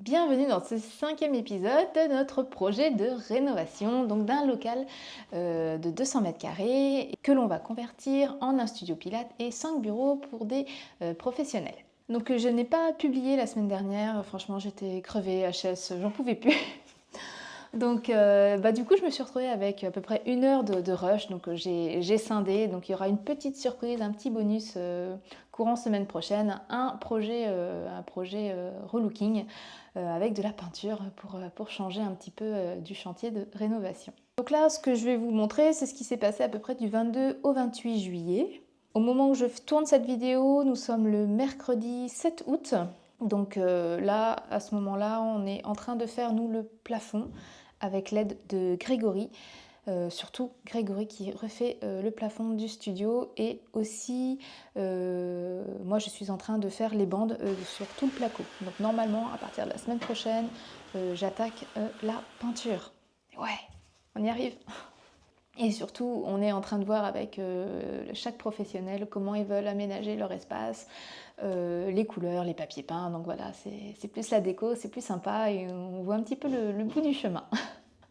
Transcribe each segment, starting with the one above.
Bienvenue dans ce 5e épisode de notre projet de rénovation, donc d'un local de 200 mètres carrés que l'on va convertir en un studio pilates et 5 bureaux pour des professionnels. Donc je n'ai pas publié la semaine dernière, franchement j'étais crevée, HS, j'en pouvais plus. Donc du coup je me suis retrouvée avec à peu près 1 heure de rush, donc j'ai scindé, donc il y aura une petite surprise, un petit bonus courant semaine prochaine, un projet relooking avec de la peinture pour changer un petit peu du chantier de rénovation. Donc là ce que je vais vous montrer c'est ce qui s'est passé à peu près du 22 au 28 juillet. Au moment où je tourne cette vidéo, nous sommes le mercredi 7 août. Donc là, à ce moment-là, on est en train de faire, nous, le plafond avec l'aide de Grégory. Surtout Grégory qui refait le plafond du studio et aussi moi je suis en train de faire les bandes sur tout le placo. Donc normalement à partir de la semaine prochaine j'attaque la peinture. Ouais, on y arrive. Et surtout, on est en train de voir avec chaque professionnel comment ils veulent aménager leur espace, les couleurs, les papiers peints. Donc voilà, c'est plus la déco, c'est plus sympa et on voit un petit peu le bout du chemin.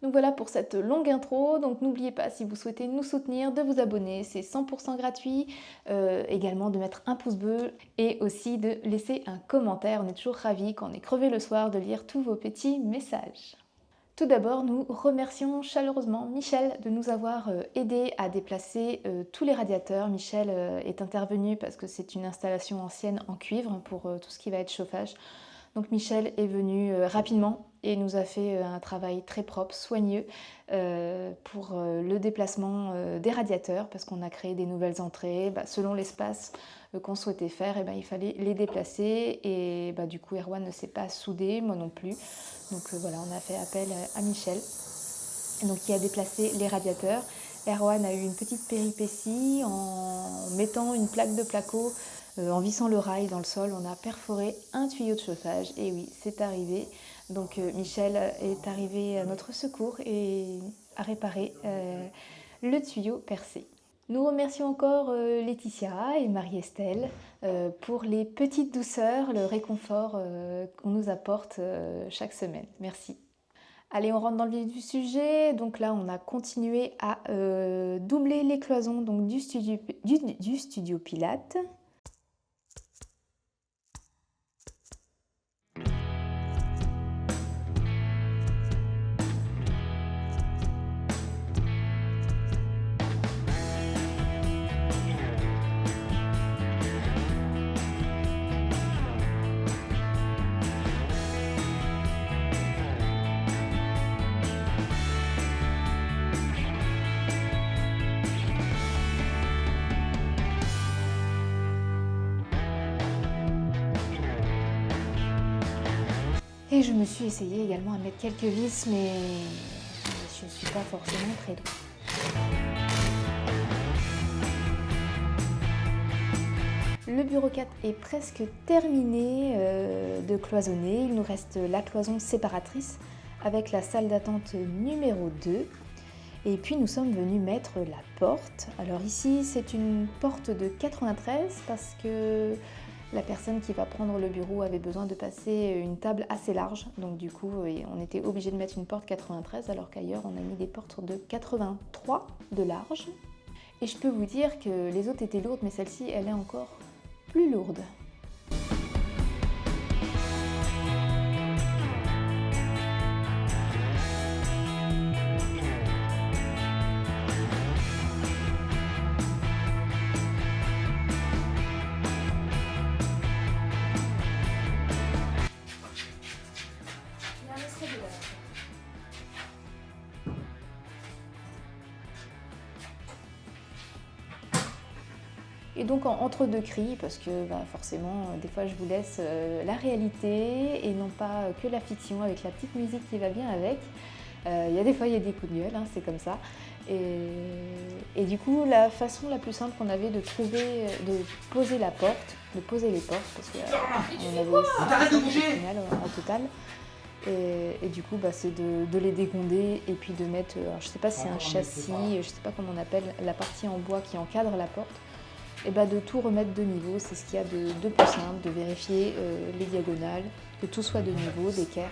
Donc voilà pour cette longue intro. Donc n'oubliez pas, si vous souhaitez nous soutenir, de vous abonner, c'est 100% gratuit. Également de mettre un pouce bleu et aussi de laisser un commentaire. On est toujours ravis quand on est crevé le soir de lire tous vos petits messages. Tout d'abord, nous remercions chaleureusement Michel de nous avoir aidé à déplacer tous les radiateurs. Michel est intervenu parce que c'est une installation ancienne en cuivre pour tout ce qui va être chauffage. Donc Michel est venu rapidement et nous a fait un travail très propre, soigneux pour le déplacement des radiateurs parce qu'on a créé des nouvelles entrées. Selon l'espace qu'on souhaitait faire, il fallait les déplacer et du coup Erwan ne s'est pas soudé, moi non plus. Donc voilà, on a fait appel à Michel donc, qui a déplacé les radiateurs. Erwan a eu une petite péripétie en mettant une plaque de placo, en vissant le rail dans le sol, on a perforé un tuyau de chauffage. Et oui, c'est arrivé. Donc Michel est arrivé à notre secours et a réparé le tuyau percé. Nous remercions encore Laetitia et Marie-Estelle pour les petites douceurs, le réconfort qu'on nous apporte chaque semaine. Merci. Allez, on rentre dans le vif du sujet. Donc là, on a continué à doubler les cloisons donc, du studio Pilates. Et je me suis essayée également à mettre quelques vis, mais je ne suis pas forcément très douée. Le bureau 4 est presque terminé de cloisonner. Il nous reste la cloison séparatrice avec la salle d'attente numéro 2. Et puis nous sommes venus mettre la porte. Alors ici c'est une porte de 93 parce que la personne qui va prendre le bureau avait besoin de passer une table assez large. Donc du coup on était obligé de mettre une porte 93 alors qu'ailleurs on a mis des portes de 83 de large. Et je peux vous dire que les autres étaient lourdes mais celle-ci elle est encore plus lourde. Et donc entre deux cris, parce que forcément des fois je vous laisse la réalité et non pas que la fiction avec la petite musique qui va bien avec. Il y a des fois il y a des coups de gueule, hein, c'est comme ça. Et du coup la façon la plus simple qu'on avait de trouver, de poser la porte, de poser les portes, parce qu'on avait aussi au final en total. Et du coup c'est de les dégonder et puis de mettre, alors, je sais pas si c'est un châssis, je sais pas comment on appelle, la partie en bois qui encadre la porte. et bah, de tout remettre de niveau. C'est ce qu'il y a de plus simple, de vérifier les diagonales, que tout soit de niveau, d'équerre.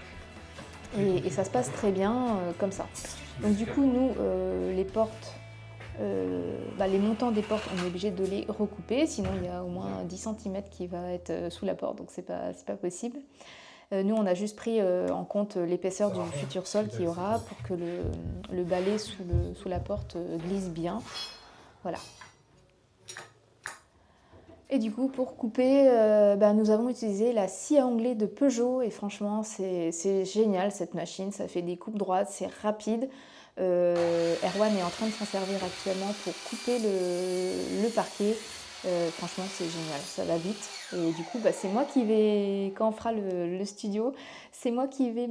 Et ça se passe très bien comme ça. Donc du coup, nous, les portes, les montants des portes, on est obligé de les recouper, sinon il y a au moins 10 cm qui va être sous la porte, donc c'est pas possible. Nous, on a juste pris en compte l'épaisseur du futur sol qu'il y aura pour que le balai sous la porte glisse bien. Voilà. Et du coup, pour couper, nous avons utilisé la scie à onglet de Peugeot et franchement, c'est génial cette machine. Ça fait des coupes droites, c'est rapide. Erwan est en train de s'en servir actuellement pour couper le parquet. Franchement, c'est génial, ça va vite. Et du coup, c'est moi qui vais, quand on fera le studio, c'est moi qui vais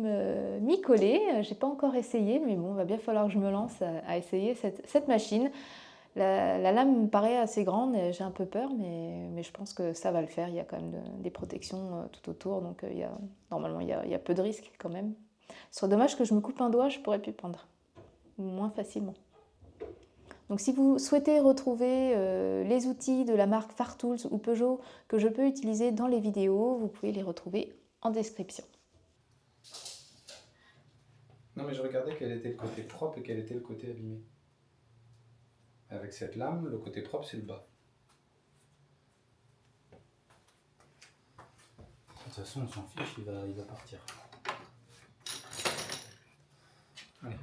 m'y coller. J'ai pas encore essayé, mais bon, il va bien falloir que je me lance à essayer cette machine. La lame me paraît assez grande et j'ai un peu peur, mais je pense que ça va le faire. Il y a quand même des protections tout autour, donc normalement il y a peu de risques quand même. Ce serait dommage que je me coupe un doigt, je pourrais plus prendre moins facilement. Donc si vous souhaitez retrouver les outils de la marque Fartools ou Peugeot que je peux utiliser dans les vidéos, vous pouvez les retrouver en description. Non mais je regardais quel était le côté propre et quel était le côté abîmé. Avec cette lame, le côté propre c'est le bas. De toute façon on s'en fiche, il va partir. Allez.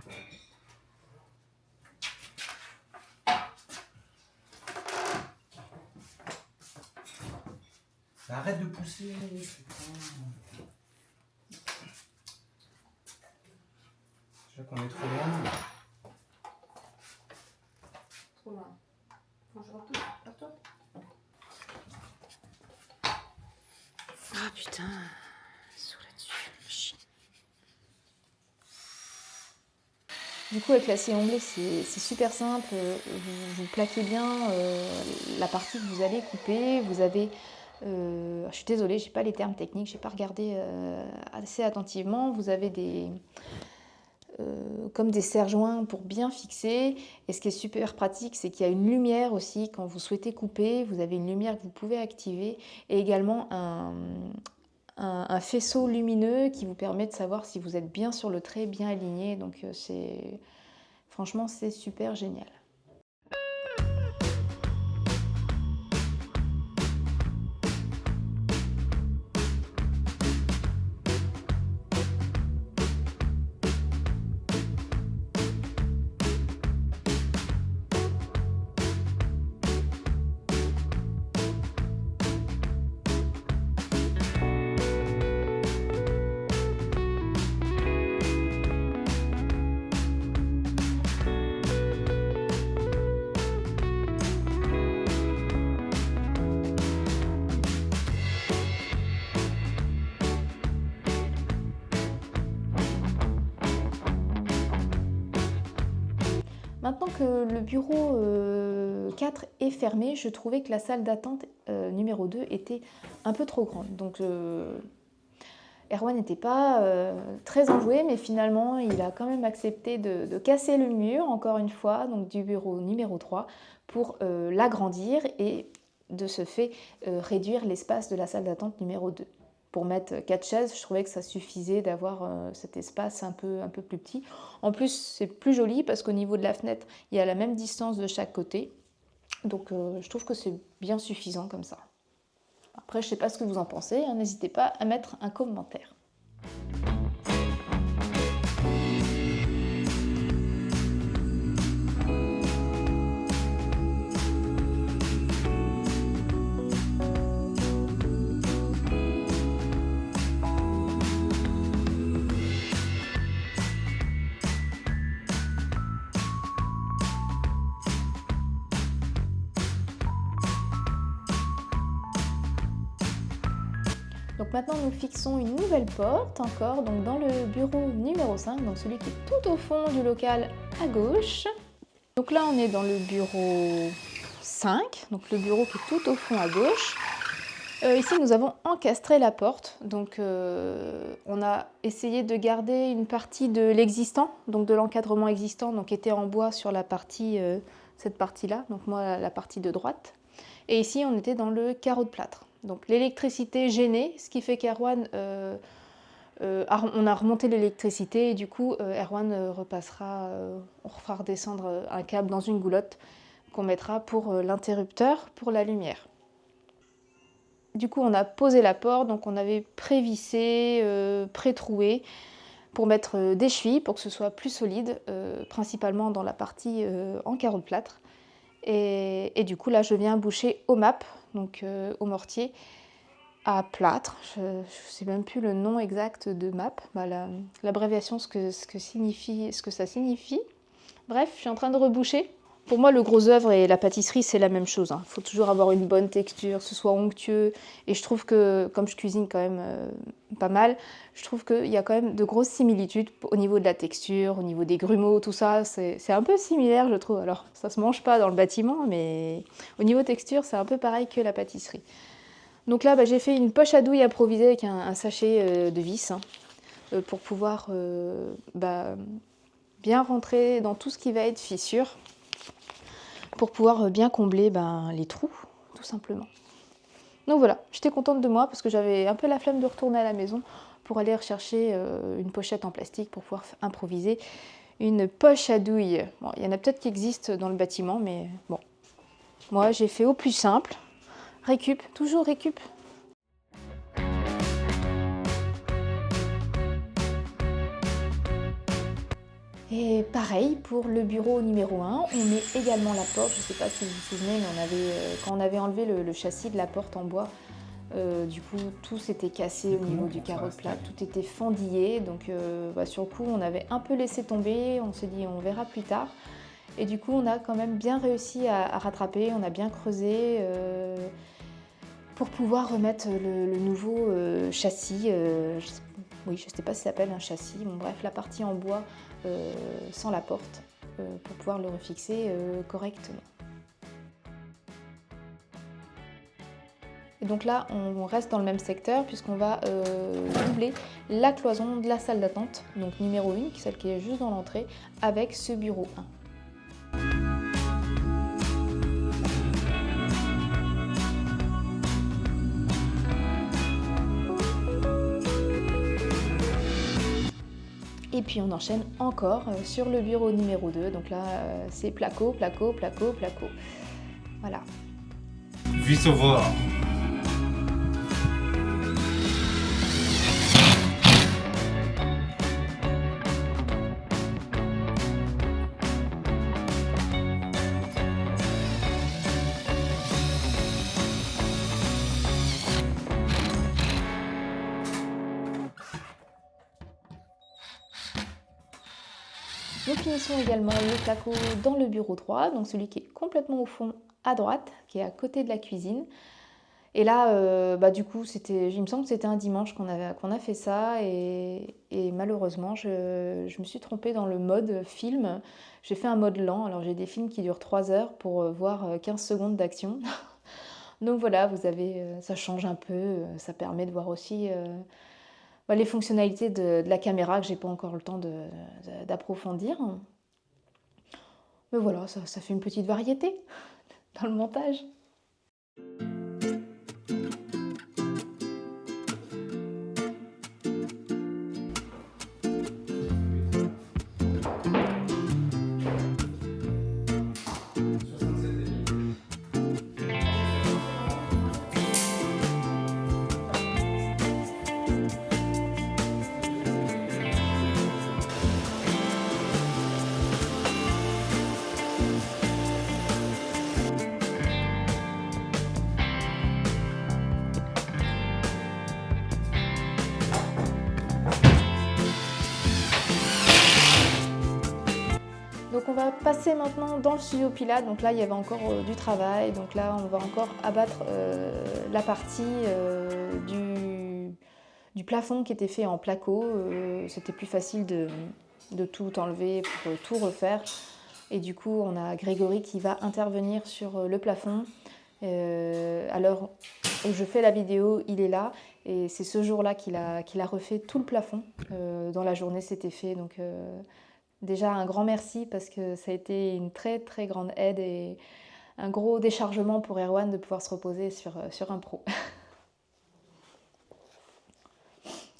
Arrête de pousser, putain. Je sais qu'on est trop loin. Trop loin. Faut que je retourne vers toi. Ah putain, sous là-dessus. Du coup, avec la scie à onglet, c'est super simple. Vous plaquez bien la partie que vous allez couper. Vous avez, je suis désolée, j'ai pas les termes techniques, j'ai pas regardé assez attentivement. Vous avez comme des serre-joints pour bien fixer. Et ce qui est super pratique, c'est qu'il y a une lumière aussi. Quand vous souhaitez couper, vous avez une lumière que vous pouvez activer. Et également un faisceau lumineux qui vous permet de savoir si vous êtes bien sur le trait, bien aligné. Donc franchement, c'est super génial. Maintenant que le bureau 4 est fermé, je trouvais que la salle d'attente numéro 2 était un peu trop grande. Donc Erwan n'était pas très enjoué, mais finalement il a quand même accepté de casser le mur, encore une fois, donc du bureau numéro 3, pour l'agrandir et de ce fait réduire l'espace de la salle d'attente numéro 2. Pour mettre 4 chaises, je trouvais que ça suffisait d'avoir cet espace un peu plus petit. En plus, c'est plus joli parce qu'au niveau de la fenêtre, il y a la même distance de chaque côté. Donc je trouve que c'est bien suffisant comme ça. Après, je ne sais pas ce que vous en pensez, hein, n'hésitez pas à mettre un commentaire. Donc maintenant nous fixons une nouvelle porte encore donc dans le bureau numéro 5, donc celui qui est tout au fond du local à gauche. Donc là on est dans le bureau 5, donc le bureau qui est tout au fond à gauche. Ici nous avons encastré la porte, donc on a essayé de garder une partie de l'existant, donc de l'encadrement existant, donc qui était en bois sur la partie, cette partie-là, donc moi la partie de droite. Et ici, on était dans le carreau de plâtre. Donc l'électricité gênait, ce qui fait qu'Erwan, on a remonté l'électricité et du coup, Erwan repassera, on refera redescendre un câble dans une goulotte qu'on mettra pour l'interrupteur, pour la lumière. Du coup, on a posé la porte, donc on avait prévissé, pré-troué pour mettre des chevilles pour que ce soit plus solide, principalement dans la partie en carreau de plâtre. Et du coup, là, je viens boucher au MAP, donc au mortier, à plâtre. Je ne sais même plus le nom exact de MAP, bah, l'abréviation, ce que ça signifie. Bref, je suis en train de reboucher. Pour moi, le gros œuvre et la pâtisserie, c'est la même chose. Il faut toujours avoir une bonne texture, que ce soit onctueux. Et je trouve que, comme je cuisine quand même pas mal, je trouve qu'il y a quand même de grosses similitudes au niveau de la texture, au niveau des grumeaux, tout ça. C'est un peu similaire, je trouve. Alors, ça ne se mange pas dans le bâtiment, mais au niveau texture, c'est un peu pareil que la pâtisserie. Donc là, j'ai fait une poche à douille improvisée avec un sachet de vis pour pouvoir bien rentrer dans tout ce qui va être fissure, pour pouvoir bien combler les trous, tout simplement. Donc voilà, j'étais contente de moi parce que j'avais un peu la flemme de retourner à la maison pour aller rechercher une pochette en plastique pour pouvoir improviser une poche à douille. Bon, il y en a peut-être qui existent dans le bâtiment, mais bon. Moi, j'ai fait au plus simple. Récup, toujours récup. Et pareil pour le bureau numéro 1, on met également la porte. Je ne sais pas si vous vous souvenez, mais quand on avait enlevé le châssis de la porte en bois, du coup tout s'était cassé au niveau du carreau de plâtre, tout était fendillé. Donc sur le coup on avait un peu laissé tomber, on s'est dit on verra plus tard. Et du coup on a quand même bien réussi à rattraper, on a bien creusé pour pouvoir remettre le nouveau châssis. Je ne sais pas si ça s'appelle un châssis, bon, bref, la partie en bois sans la porte pour pouvoir le refixer correctement. Et donc là, on reste dans le même secteur puisqu'on va doubler la cloison de la salle d'attente, donc numéro 1, celle qui est juste dans l'entrée, avec ce bureau 1. Et puis on enchaîne encore sur le bureau numéro 2. Donc là, c'est placo, placo, placo, placo. Voilà. Vis sauveur. Nous finissons également le placo dans le bureau 3, donc celui qui est complètement au fond à droite, qui est à côté de la cuisine. Et là, du coup, il me semble que c'était un dimanche qu'on a fait ça et malheureusement, je me suis trompée dans le mode film. J'ai fait un mode lent, alors j'ai des films qui durent 3 heures pour voir 15 secondes d'action. Donc voilà, ça change un peu, ça permet de voir aussi les fonctionnalités de la caméra que j'ai pas encore le temps d'approfondir. Mais voilà, ça fait une petite variété dans le montage. Donc on va passer maintenant dans le studio Pilates. Donc là il y avait encore du travail. Donc là on va encore abattre la partie du plafond qui était fait en placo. C'était plus facile de tout enlever pour tout refaire. Et du coup on a Grégory qui va intervenir sur le plafond. À l'heure où je fais la vidéo, il est là. Et c'est ce jour-là qu'il a refait tout le plafond. Dans la journée c'était fait. Donc déjà un grand merci parce que ça a été une très très grande aide et un gros déchargement pour Erwan de pouvoir se reposer sur un pro.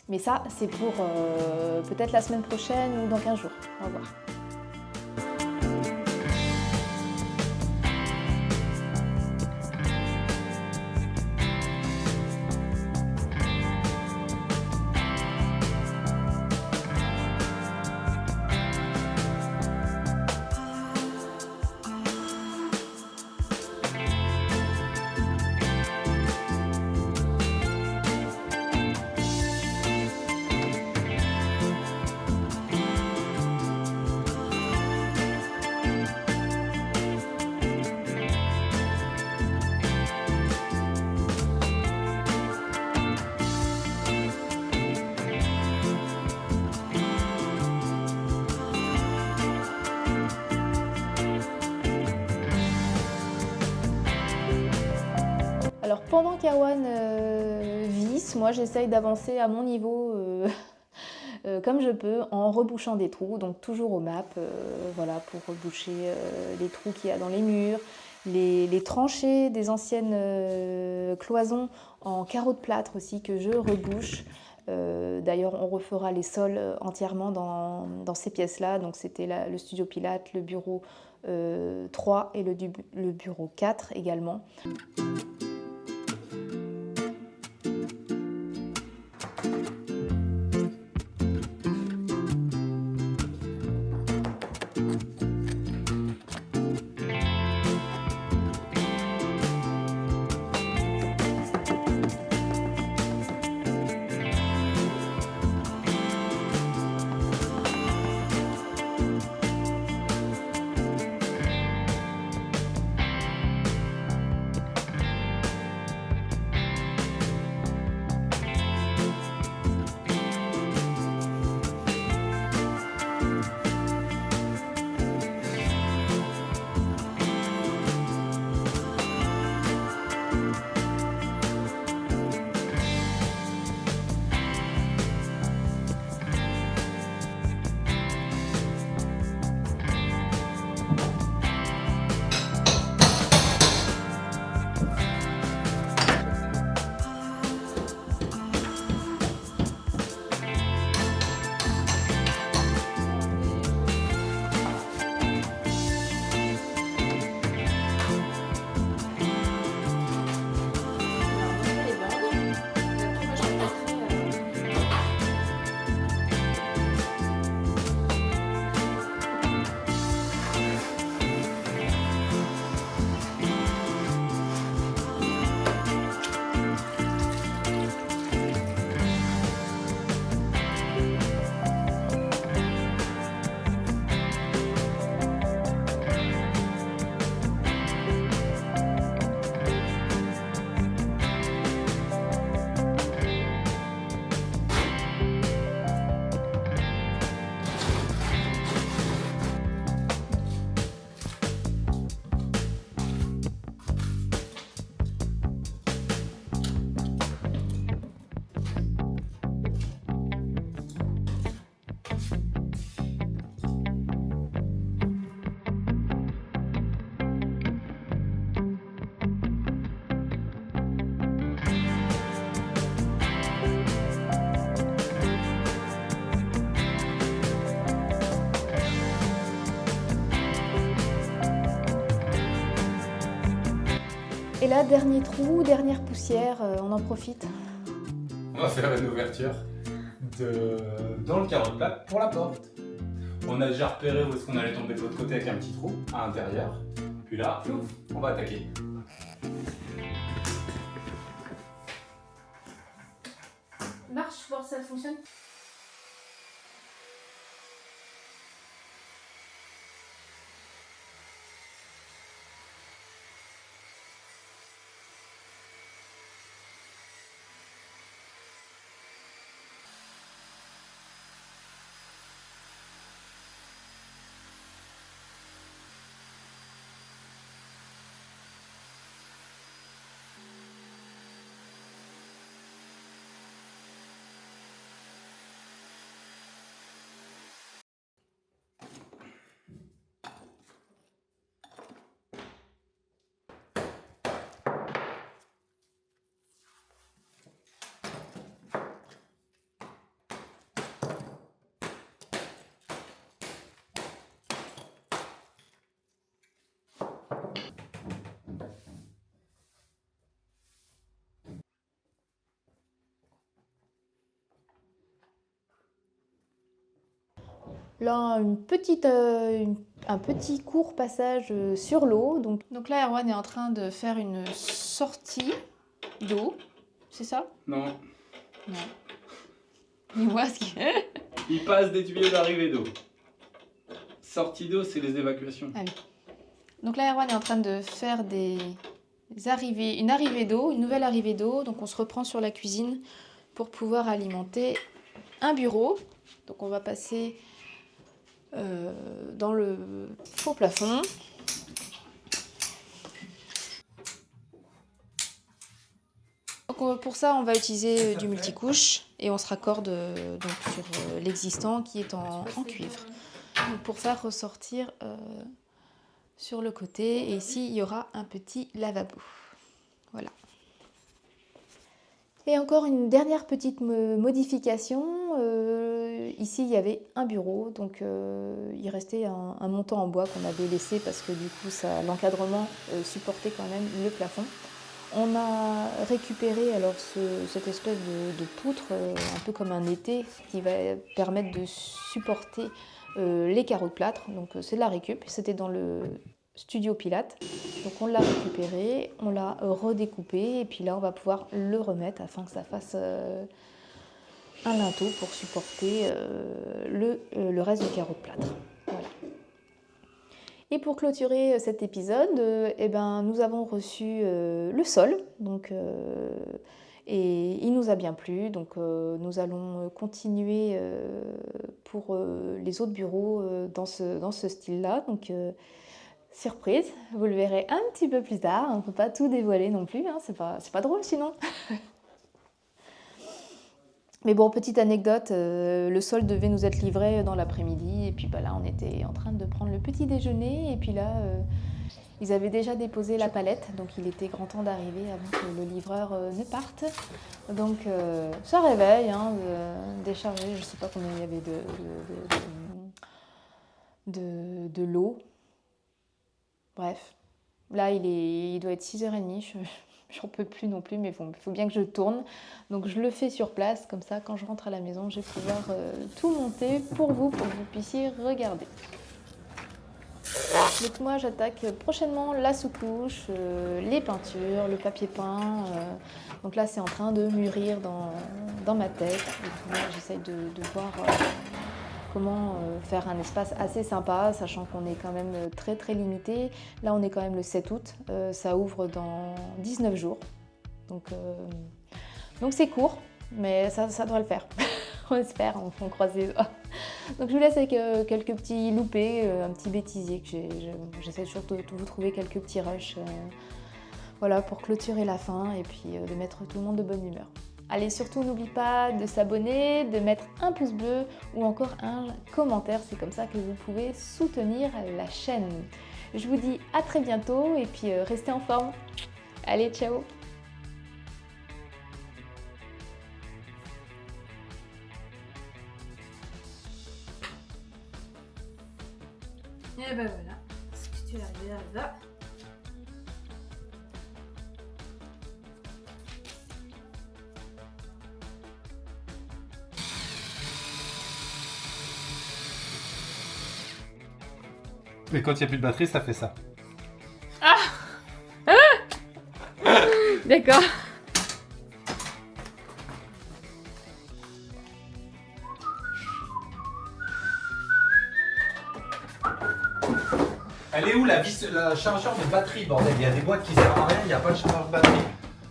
Mais ça, c'est pour peut-être la semaine prochaine ou dans 15 jours. On va voir. Alors pendant qu'Erwan visse, moi j'essaye d'avancer à mon niveau comme je peux en rebouchant des trous, donc toujours au map, voilà, pour reboucher les trous qu'il y a dans les murs, les tranchées des anciennes cloisons en carreaux de plâtre aussi que je rebouche. D'ailleurs on refera les sols entièrement dans ces pièces-là, donc c'était le studio Pilates, le bureau 3 et le bureau 4 également. Et là, dernier trou, dernière poussière, on en profite. On va faire une ouverture dans le carreau de plâtre pour la porte. On a déjà repéré où est-ce qu'on allait tomber de l'autre côté avec un petit trou à l'intérieur. Puis là, plouf, on va attaquer. Marche, voir si ça fonctionne. Là, un petit court passage sur l'eau. Donc là, Erwan est en train de faire une sortie d'eau. C'est ça? Non. Non. Dis-moi ce qu'il est. Il passe des tuyaux d'arrivée d'eau. Sortie d'eau, c'est les évacuations. Ah oui. Donc là, Erwan est en train de faire une arrivée d'eau, une nouvelle arrivée d'eau. Donc on se reprend sur la cuisine pour pouvoir alimenter un bureau. Donc on va passer dans le faux plafond. Donc pour ça, on va utiliser du multicouche et on se raccorde donc sur l'existant qui est en cuivre. Donc pour faire ressortir sur le côté, et ici il y aura un petit lavabo. Voilà. Et encore une dernière petite modification. Ici il y avait un bureau, donc il restait un montant en bois qu'on avait laissé parce que du coup l'encadrement supportait quand même le plafond. On a récupéré alors cette espèce de poutre, un peu comme un étai, qui va permettre de supporter les carreaux de plâtre. Donc c'est de la récup, c'était dans le studio Pilates. Donc on l'a récupéré, on l'a redécoupé et puis là on va pouvoir le remettre afin que ça fasse un linteau pour supporter le reste du carreau de plâtre. Voilà. Et pour clôturer cet épisode, nous avons reçu le sol, et il nous a bien plu, donc nous allons continuer pour les autres bureaux dans ce style-là. Donc surprise, vous le verrez un petit peu plus tard, on ne peut pas tout dévoiler non plus, hein, c'est pas drôle sinon. Mais bon, petite anecdote, le sol devait nous être livré dans l'après-midi et puis là on était en train de prendre le petit déjeuner et puis là ils avaient déjà déposé la palette, donc il était grand temps d'arriver avant que le livreur ne parte. Donc ça réveille, hein, décharger, je ne sais pas combien il y avait de l'eau. Bref, là il doit être 6h30, j'en peux plus non plus, mais bon, il faut bien que je tourne. Donc je le fais sur place, comme ça quand je rentre à la maison, je vais pouvoir tout monter pour que vous puissiez regarder. Donc moi j'attaque prochainement la sous-couche, les peintures, le papier peint. Donc là c'est en train de mûrir dans ma tête. Et puis moi j'essaye de voir comment faire un espace assez sympa, sachant qu'on est quand même très très limité. Là on est quand même le 7 août, ça ouvre dans 19 jours. Donc c'est court, mais ça devrait le faire. On espère, on croise les doigts. Donc je vous laisse avec quelques petits loupés, un petit bêtisier que j'essaie toujours de vous trouver quelques petits rushs. Voilà, pour clôturer la fin et puis de mettre tout le monde de bonne humeur. Allez, surtout n'oublie pas de s'abonner, de mettre un pouce bleu ou encore un commentaire. C'est comme ça que vous pouvez soutenir la chaîne. Je vous dis à très bientôt et puis restez en forme. Allez, ciao! Et ben voilà, ce que tu as là. Et quand il n'y a plus de batterie, ça fait ça. D'accord. Elle est où la chargeur de batterie, bordel? Il y a des boîtes qui servent à rien, il n'y a pas de chargeur de batterie.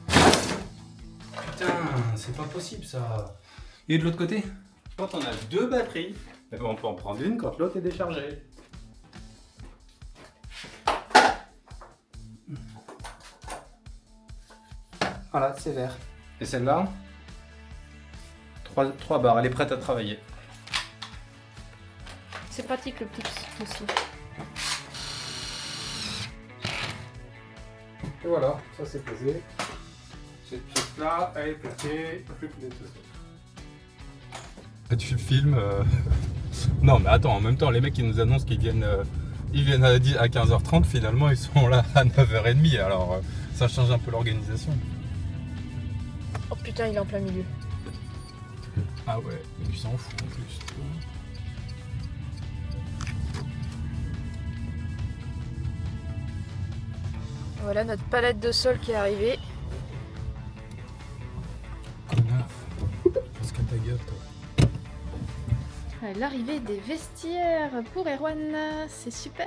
Putain, c'est pas possible ça. Et de l'autre côté? Quand on a deux batteries, on peut en prendre une quand l'autre est déchargée. Voilà, c'est vert. Et celle-là? 3 barres, elle est prête à travailler. C'est pratique le petit aussi. Et voilà, ça c'est posé. Cette pièce-là, elle est plaquée. Plus que des Tu filmes. Non, mais attends, en même temps, les mecs qui nous annoncent qu'ils viennent, à 15h30, finalement ils sont là à 9h30. Alors ça change un peu l'organisation. Oh putain, il est en plein milieu. Ah ouais, il s'en fout en plus. Voilà notre palette de sol qui est arrivée. Connard, parce que ta gueule, toi. L'arrivée des vestiaires pour Erwan, c'est super.